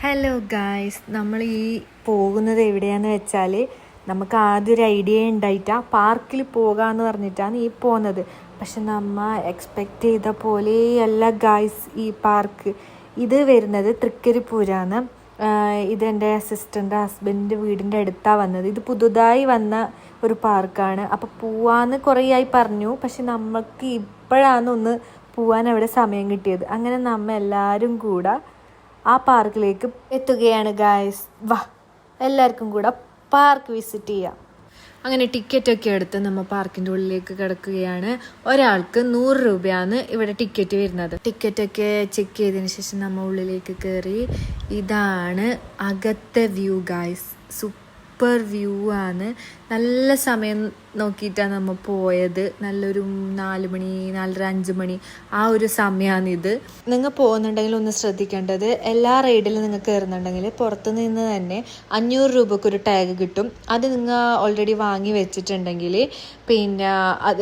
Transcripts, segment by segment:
Hello guys, നമ്മൾ ഈ പോകുന്നത് എവിടെയാന്ന് വെച്ചാൽ നമുക്ക് ആദ്യം ഒരു ഐഡിയ ഉണ്ടായിട്ടാ പാർക്കിൽ പോകാമെന്ന് പറഞ്ഞിട്ടാണ് ഈ പോകുന്നത്. പക്ഷെ നമ്മൾ എക്സ്പെക്റ്റ് ചെയ്ത പോലെയല്ല ഗായ്സ് ഈ പാർക്ക്. ഇത് വരുന്നത് തൃക്കരിപ്പൂരാണ്. ഇതെൻ്റെ സിസ്റ്ററിൻ്റെ ഹസ്ബൻഡിൻ്റെ വീടിൻ്റെ അടുത്താണ് വന്നത്. ഇത് പുതുതായി വന്ന ഒരു പാർക്കാണ്. അപ്പോൾ പോവാന്ന് കുറേ ആയി പറഞ്ഞു, പക്ഷെ നമുക്ക് ഇപ്പോഴാണ് ഒന്ന് പോവാൻ അവിടെ സമയം കിട്ടിയത്. അങ്ങനെ നമ്മൾ എല്ലാവരും കൂടെ ആ പാർക്കിലേക്ക് എത്തുകയാണ് ഗായ്സ്. വാ, എല്ലാവർക്കും കൂടെ പാർക്ക് വിസിറ്റ് ചെയ്യാം. അങ്ങനെ ടിക്കറ്റൊക്കെ എടുത്ത് നമ്മൾ പാർക്കിൻ്റെ ഉള്ളിലേക്ക് കിടക്കുകയാണ്. ഒരാൾക്ക് 100 രൂപയാണ് ഇവിടെ ടിക്കറ്റ് വരുന്നത്. ടിക്കറ്റൊക്കെ ചെക്ക് ചെയ്തതിന് ശേഷം നമ്മൾ ഉള്ളിലേക്ക് കയറി. ഇതാണ് അകത്തെ വ്യൂ ഗായ്സ്. സൂപ്പർ വ്യൂ ആണ്. നല്ല സമയം നോക്കിയിട്ടാണ് നമ്മൾ പോയത്. നല്ലൊരു 4 മണി 4:30 5 മണി ആ ഒരു സമയമാണിത്. നിങ്ങൾ പോകുന്നുണ്ടെങ്കിൽ ഒന്ന് ശ്രദ്ധിക്കേണ്ടത്, എല്ലാ റൈഡിലും നിങ്ങൾ കയറുന്നുണ്ടെങ്കിൽ പുറത്തു നിന്ന് തന്നെ 500 രൂപക്കൊരു ടാഗ് കിട്ടും. അത് നിങ്ങൾ ഓൾറെഡി വാങ്ങി വെച്ചിട്ടുണ്ടെങ്കിൽ പിന്നെ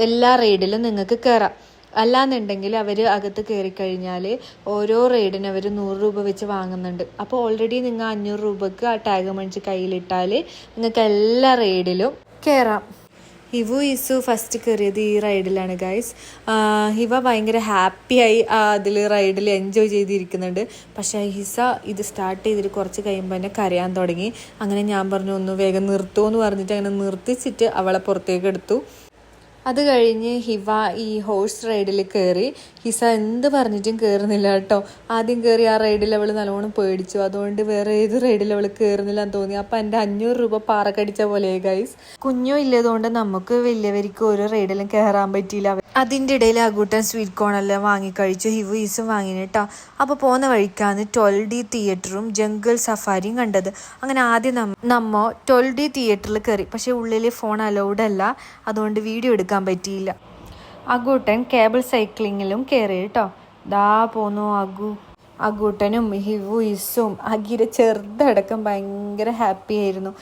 എല്ലാ റൈഡിലും നിങ്ങൾക്ക് കയറാം. അല്ലാന്നുണ്ടെങ്കിൽ അവർ അകത്ത് കയറിക്കഴിഞ്ഞാൽ ഓരോ റൈഡിന് അവർ 100 രൂപ വെച്ച് വാങ്ങുന്നുണ്ട്. അപ്പോൾ ഓൾറെഡി നിങ്ങൾ 500 രൂപക്ക് ആ ടാഗ് മേടിച്ച് കയ്യിലിട്ടാൽ നിങ്ങൾക്ക് എല്ലാ റൈഡിലും കയറാം. ഹിവു ഇസു ഫസ്റ്റ് കയറിയത് ഈ റൈഡിലാണ് ഗൈസ്. ഹിവ ഭയങ്കര ഹാപ്പിയായി അതിൽ റൈഡിൽ എൻജോയ് ചെയ്തിരിക്കുന്നുണ്ട്. പക്ഷേ ഹിസ ഇത് സ്റ്റാർട്ട് ചെയ്തിട്ട് കുറച്ച് കഴിയുമ്പോൾ തന്നെ കരയാൻ തുടങ്ങി. അങ്ങനെ ഞാൻ പറഞ്ഞു ഒന്ന് വേഗം നിർത്തുമെന്ന് പറഞ്ഞിട്ട് അങ്ങനെ നിർത്തിച്ചിട്ട് അവളെ പുറത്തേക്ക് എടുത്തു. അത് കഴിഞ്ഞ് ഹിവ ഈ ഹോഴ്സ് റൈഡിൽ കയറി. ഹിസ എന്ത് പറഞ്ഞിട്ടും കയറുന്നില്ല കേട്ടോ. ആദ്യം കയറി ആ റൈഡിൽ അവൾ നല്ലോണം പേടിച്ചു. അതുകൊണ്ട് വേറെ ഏത് റൈഡിൽ അവൾ കയറുന്നില്ല എന്ന് തോന്നി. അപ്പം എൻ്റെ 500 രൂപ പാറക്കടിച്ച പോലെ ഗൈസ്. കുഞ്ഞോ ഇല്ലതുകൊണ്ട് നമുക്ക് വലിയവർക്ക് ഓരോ റൈഡിലും കയറാൻ പറ്റിയില്ല. അതിൻ്റെ ഇടയിൽ അകൂട്ടൻ സ്വീറ്റ് കോണെല്ലാം വാങ്ങിക്കഴിച്ചു. ഹിവു ഈസും വാങ്ങിന് കേട്ടോ. അപ്പോൾ പോകുന്ന വഴിക്കാണ് 12D തിയേറ്ററും ജംഗിൾ സഫാരിയും കണ്ടത്. അങ്ങനെ ആദ്യം നമ്മ 12D തിയേറ്ററിൽ കയറി. പക്ഷേ ഉള്ളിൽ ഫോൺ അലൗഡ് അല്ല, അതുകൊണ്ട് വീഡിയോ എടുക്കാൻ പറ്റിയില്ല. അകൂട്ടൻ കേബിൾ സൈക്ലിങ്ങിലും കയറി കേട്ടോ. ദാ പോന്നു അകൂട്ടനും ഹിവു ഇസും അഗിര ചെറുതടക്കം ഭയങ്കര ഹാപ്പി ആയിരുന്നു.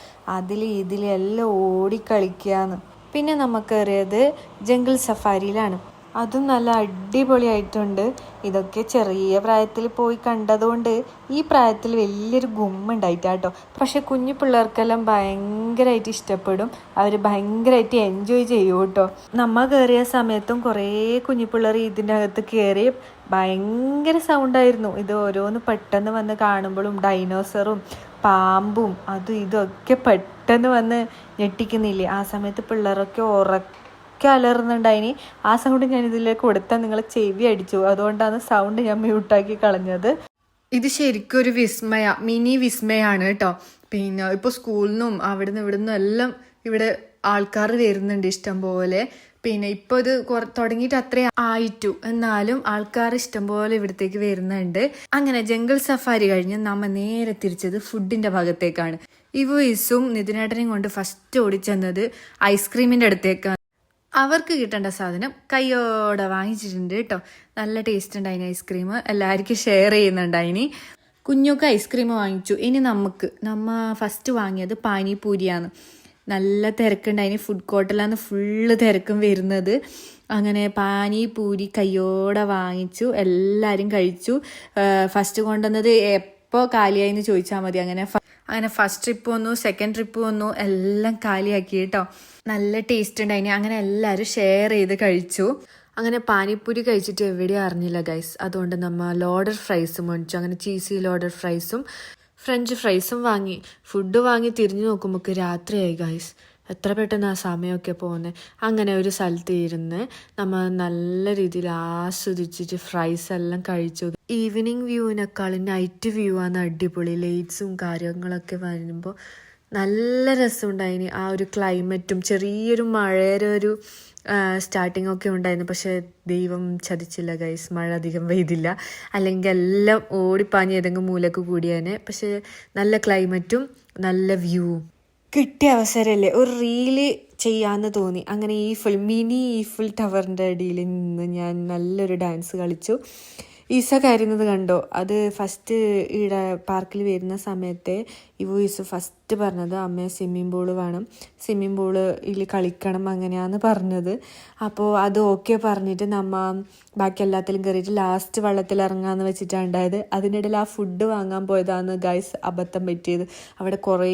ഇതിലെല്ലാം ഓടിക്കളിക്കുകയാണ്. പിന്നെ നമുക്ക് കയറിയത് ജംഗിൾ സഫാരിയിലാണ്. അതും നല്ല അടിപൊളിയായിട്ടുണ്ട്. ഇതൊക്കെ ചെറിയ പ്രായത്തിൽ പോയി കണ്ടതുകൊണ്ട് ഈ പ്രായത്തിൽ വലിയൊരു ഗുമ്മുണ്ടായിട്ടാട്ടോ. പക്ഷെ കുഞ്ഞു പിള്ളേർക്കെല്ലാം ഭയങ്കരമായിട്ട് ഇഷ്ടപ്പെടും. അവർ ഭയങ്കരമായിട്ട് എൻജോയ് ചെയ്യും കേട്ടോ. നമ്മൾ കയറിയ സമയത്തും കുറേ കുഞ്ഞു പിള്ളേർ ഇതിൻ്റെ അകത്ത് കയറി. ഭയങ്കര സൗണ്ടായിരുന്നു. ഇത് ഓരോന്ന് പെട്ടെന്ന് വന്ന് കാണുമ്പോഴും ഡൈനോസറും പാമ്പും അതും ഇതൊക്കെ പെട്ടെന്ന് വന്ന് ഞെട്ടിക്കുന്നില്ലേ. ആ സമയത്ത് പിള്ളേരൊക്കെ ഉറക്കെ അലറുന്നുണ്ടായിനി. ആ സൗണ്ട് ഞാൻ ഇതിലേക്ക് കൊടുത്താൽ നിങ്ങൾ ചെവി അടിച്ചു. അതുകൊണ്ടാണ് സൗണ്ട് ഞാൻ മ്യൂട്ടാക്കി കളഞ്ഞത്. ഇത് ശരിക്കും ഒരു മിനി വിസ്മയാണ് കേട്ടോ. പിന്നെ ഇപ്പോൾ സ്കൂളിൽ നിന്നും അവിടുന്ന് ഇവിടുന്നും എല്ലാം ഇവിടെ ആൾക്കാർ വരുന്നുണ്ട് ഇഷ്ടം പോലെ. പിന്നെ ഇപ്പോൾ ഇത് തുടങ്ങിയിട്ട് അത്രേ ആയിട്ടു, എന്നാലും ആൾക്കാർ ഇഷ്ടംപോലെ ഇവിടത്തേക്ക് വരുന്നുണ്ട്. അങ്ങനെ ജംഗിൾ സഫാരി കഴിഞ്ഞ് നമ്മൾ നേരെ തിരിച്ചത് ഫുഡിന്റെ ഭാഗത്തേക്കാണ്. ഇസും നിതിനേട്ടനെയും കൊണ്ട് ഫസ്റ്റ് ഓടിച്ചെന്നത് ഐസ്ക്രീമിന്റെ അടുത്തേക്കാണ്. അവർക്ക് കിട്ടേണ്ട സാധനം കയ്യോടെ വാങ്ങിച്ചിട്ടുണ്ട് കേട്ടോ. നല്ല ടേസ്റ്റ് ഉണ്ടായിന് ഐസ്ക്രീം. എല്ലാവർക്കും ഷെയർ ചെയ്യുന്നുണ്ടായിനി. കുഞ്ഞൊക്കെ ഐസ്ക്രീം വാങ്ങിച്ചു. ഇനി നമ്മ ഫസ്റ്റ് വാങ്ങിയത് പാനിപൂരിയാണ്. നല്ല തിരക്കുണ്ടായിന്. ഫുഡ് കോർട്ടിലാണ് ഫുള്ള് തിരക്കും വരുന്നത്. അങ്ങനെ പാനിപൂരി കയ്യോടെ വാങ്ങിച്ചു. എല്ലാവരും കഴിച്ചു. ഫസ്റ്റ് കൊണ്ടുവന്നത് എപ്പോൾ കാലിയായിന്ന് ചോദിച്ചാൽ മതി. അങ്ങനെ ഫസ്റ്റ് ട്രിപ്പ് വന്നു, സെക്കൻഡ് ട്രിപ്പ് വന്നു, എല്ലാം കാലിയാക്കി കേട്ടോ. നല്ല ടേസ്റ്റ് ഉണ്ടായിന്. അങ്ങനെ എല്ലാവരും ഷെയർ ചെയ്ത് കഴിച്ചു. അങ്ങനെ പാനിപ്പൂരി കഴിച്ചിട്ട് എവിടെയും അറിഞ്ഞില്ല ഗൈസ്. അതുകൊണ്ട് നമ്മൾ ലോഡർ ഫ്രൈസും മേടിച്ചു. അങ്ങനെ ചീസി ലോഡർ ഫ്രൈസും ഫ്രഞ്ച് ഫ്രൈസും വാങ്ങി. ഫുഡ് വാങ്ങി തിരിഞ്ഞു നോക്കുമ്പോൾ രാത്രിയായി ഗൈസ്. എത്ര പെട്ടെന്ന് ആ സമയമൊക്കെ പോകുന്നത്. അങ്ങനെ ഒരു സ്ഥലത്ത് ഇരുന്ന് നമ്മൾ നല്ല രീതിയിൽ ആസ്വദിച്ചിട്ട് ഫ്രൈസ് എല്ലാം കഴിച്ചു. ഈവനിങ് വ്യൂവിനേക്കാളും നൈറ്റ് വ്യൂ ആണ് അടിപൊളി. ലൈറ്റ്സും കാര്യങ്ങളൊക്കെ വരുമ്പോൾ നല്ല രസമുണ്ടായിന്. ആ ഒരു ക്ലൈമറ്റും ചെറിയൊരു മഴയുടെ ഒരു സ്റ്റാർട്ടിങ് ഒക്കെ ഉണ്ടായിരുന്നു. പക്ഷെ ദൈവം ചതിച്ചില്ല ഗൈസ്, മഴ അധികം പെയ്തില്ല. അല്ലെങ്കിൽ എല്ലാം ഓടിപ്പാഞ്ഞ് ഏതെങ്കിലും മൂലക്ക് കൂടിയാനെ. പക്ഷെ നല്ല ക്ലൈമറ്റും നല്ല വ്യൂവും കിട്ടിയ അവസരമല്ലേ, ഒരു റീല് ചെയ്യാമെന്ന് തോന്നി. അങ്ങനെ മിനി ഈഫിൾ ടവറിൻ്റെ അടിയിൽ നിന്ന് ഞാൻ നല്ലൊരു ഡാൻസ് കളിച്ചു. ഈസ കയറുന്നത് കണ്ടോ? അത് ഫസ്റ്റ് ഇവിടെ പാർക്കിൽ വരുന്ന സമയത്തെ ഈസ ഫസ്റ്റ് പറഞ്ഞത് അമ്മ സ്വിമ്മിംഗ് പൂള് വേണം, സ്വിമ്മിംഗ് പൂളിൽ കളിക്കണം അങ്ങനെയാന്ന് പറഞ്ഞത്. അപ്പോൾ അത് ഓക്കെ പറഞ്ഞിട്ട് നമ്മ ബാക്കി എല്ലാത്തിലും കയറിയിട്ട് ലാസ്റ്റ് വെള്ളത്തിൽ ഇറങ്ങാമെന്ന് വെച്ചിട്ടാണ് ഉണ്ടായത്. അതിനിടയിൽ ആ ഫുഡ് വാങ്ങാൻ പോയതാണ് ഗൈസ് അബദ്ധം പറ്റിയത്. അവിടെ കുറേ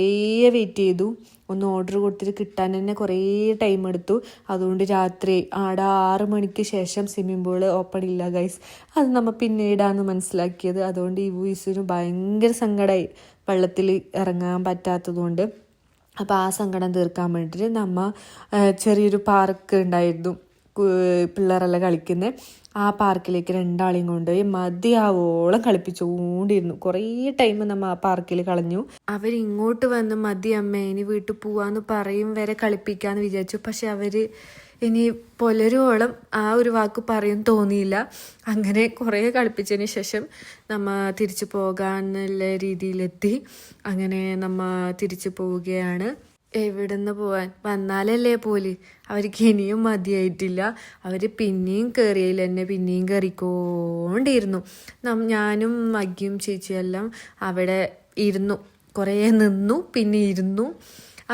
വെയിറ്റ് ചെയ്തു, ഒന്ന് ഓർഡർ കൊടുത്തിട്ട് കിട്ടാൻ തന്നെ കുറേ ടൈം എടുത്തു. അതുകൊണ്ട് രാത്രി 6 മണിക്ക് ശേഷം സ്വിമ്മിംഗ് പൂള് ഓപ്പൺ ഇല്ല ഗൈസ്. അത് നമ്മൾ പിന്നീടാണ് മനസ്സിലാക്കിയത്. അതുകൊണ്ട് ഈസിന് ഭയങ്കര സങ്കടമായി വെള്ളത്തിൽ ഇറങ്ങാൻ പറ്റാത്തതുകൊണ്ട്. അപ്പോൾ ആ സങ്കടം തീർക്കാൻ വേണ്ടിയിട്ട് നമ്മൾ ചെറിയൊരു പാർക്ക് ഉണ്ടായിരുന്നു പിള്ളേരെല്ലാം കളിക്കുന്നത്, ആ പാർക്കിലേക്ക് 2 ആളെയും കൊണ്ടുപോയി മതിയാവോളം കളിപ്പിച്ചുകൊണ്ടിരുന്നു. കുറേ ടൈം നമ്മൾ ആ പാർക്കിൽ കളഞ്ഞു. അവരിങ്ങോട്ട് വന്ന് മതി അമ്മ ഇനി വീട്ടിൽ പോവാന്ന് പറയും വരെ കളിപ്പിക്കാന്ന് വിചാരിച്ചു. പക്ഷെ അവർ ഇനി പുലരുവോളം ആ ഒരു വാക്ക് പറയും തോന്നിയില്ല. അങ്ങനെ കുറേ കളിപ്പിച്ചതിന് ശേഷം നമ്മൾ തിരിച്ചു പോകാനുള്ള രീതിയിലെത്തി. അങ്ങനെ നമ്മൾ തിരിച്ചു പോവുകയാണ്. എവിടുന്ന് പോവാൻ, വന്നാലല്ലേ പോലെ. അവർക്ക് ഇനിയും മതിയായിട്ടില്ല. അവർ പിന്നെയും കയറിയില്ല, എന്നെ പിന്നെയും കയറിക്കൊണ്ടിരുന്നു. ഞാനും മഗ്ഗിയും ചേച്ചിയെല്ലാം അവിടെ ഇരുന്നു, കുറേ നിന്നു, പിന്നെ ഇരുന്നു.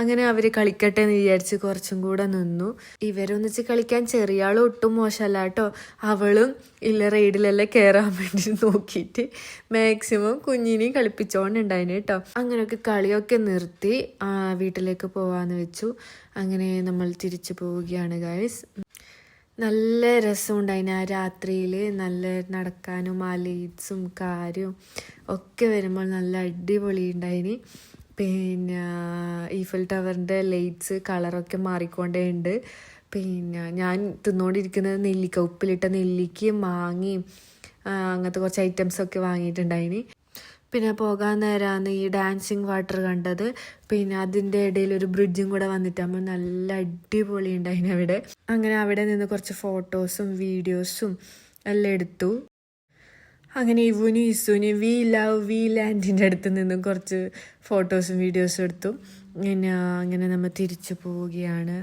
അങ്ങനെ അവർ കളിക്കട്ടെ എന്ന് വിചാരിച്ച് കുറച്ചും കൂടെ നിന്നു. ഇവരൊന്നിച്ച് കളിക്കാൻ ചെറിയ ആൾ ഒട്ടും മോശമല്ല കേട്ടോ. അവളും ഇല്ല റൈഡിലെല്ലാം കയറാൻ വേണ്ടി നോക്കിയിട്ട് മാക്സിമം കുഞ്ഞിനെയും കളിപ്പിച്ചോണ്ടുണ്ടായിന് കേട്ടോ. അങ്ങനെയൊക്കെ കളിയൊക്കെ നിർത്തി വീട്ടിലേക്ക് പോവാന്ന് വെച്ചു. അങ്ങനെ നമ്മൾ തിരിച്ചു പോവുകയാണ് ഗൈസ്. നല്ല രസമുണ്ടായിന് ആ രാത്രിയിൽ. നല്ല നടക്കാനും ആ ലൈറ്റ്സും കാര്യം ഒക്കെ വരുമ്പോൾ നല്ല അടിപൊളി ഉണ്ടായിന്. പിന്നെ ഈഫൽ ടവറിൻ്റെ ലൈറ്റ്സ് കളറൊക്കെ മാറിക്കൊണ്ടേ ഉണ്ട്. പിന്നെ ഞാൻ തിന്നുകൊണ്ടിരിക്കുന്നത് നെല്ലിക്ക, ഉപ്പിലിട്ട നെല്ലിക്കയും മാങ്ങയും അങ്ങനത്തെ കുറച്ച് ഐറ്റംസൊക്കെ വാങ്ങിയിട്ടുണ്ടായിന്. പിന്നെ പോകാൻ നേരമാണ് ഈ ഡാൻസിങ് വാട്ടർ കണ്ടത്. പിന്നെ അതിൻ്റെ ഇടയിൽ ഒരു ബ്രിഡ്ജും കൂടെ വന്നിട്ടാകുമ്പോൾ നല്ല അടിപൊളി ഉണ്ടായിന് അവിടെ. അങ്ങനെ അവിടെ നിന്ന് കുറച്ച് ഫോട്ടോസും വീഡിയോസും എല്ലാം എടുത്തു. അങ്ങനെ ഇവുനും ഇസുനും വി ലവ് വി ലാൻഡിൻ്റെ അടുത്ത് നിന്നും കുറച്ച് ഫോട്ടോസും വീഡിയോസും എടുത്തു. പിന്നെ അങ്ങനെ നമ്മൾ തിരിച്ചു പോവുകയാണ്.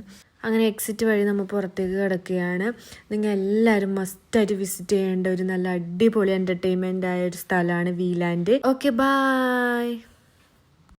അങ്ങനെ എക്സിറ്റ് വഴി നമ്മൾ പുറത്തേക്ക് കിടക്കുകയാണ്. നിങ്ങൾ എല്ലാവരും മസ്റ്റായിട്ട് വിസിറ്റ് ചെയ്യേണ്ട ഒരു നല്ല അടിപൊളി എൻ്റർടൈൻമെൻ്റ് ആയ ഒരു സ്ഥലമാണ് വി ലാൻഡ്. Okay, by.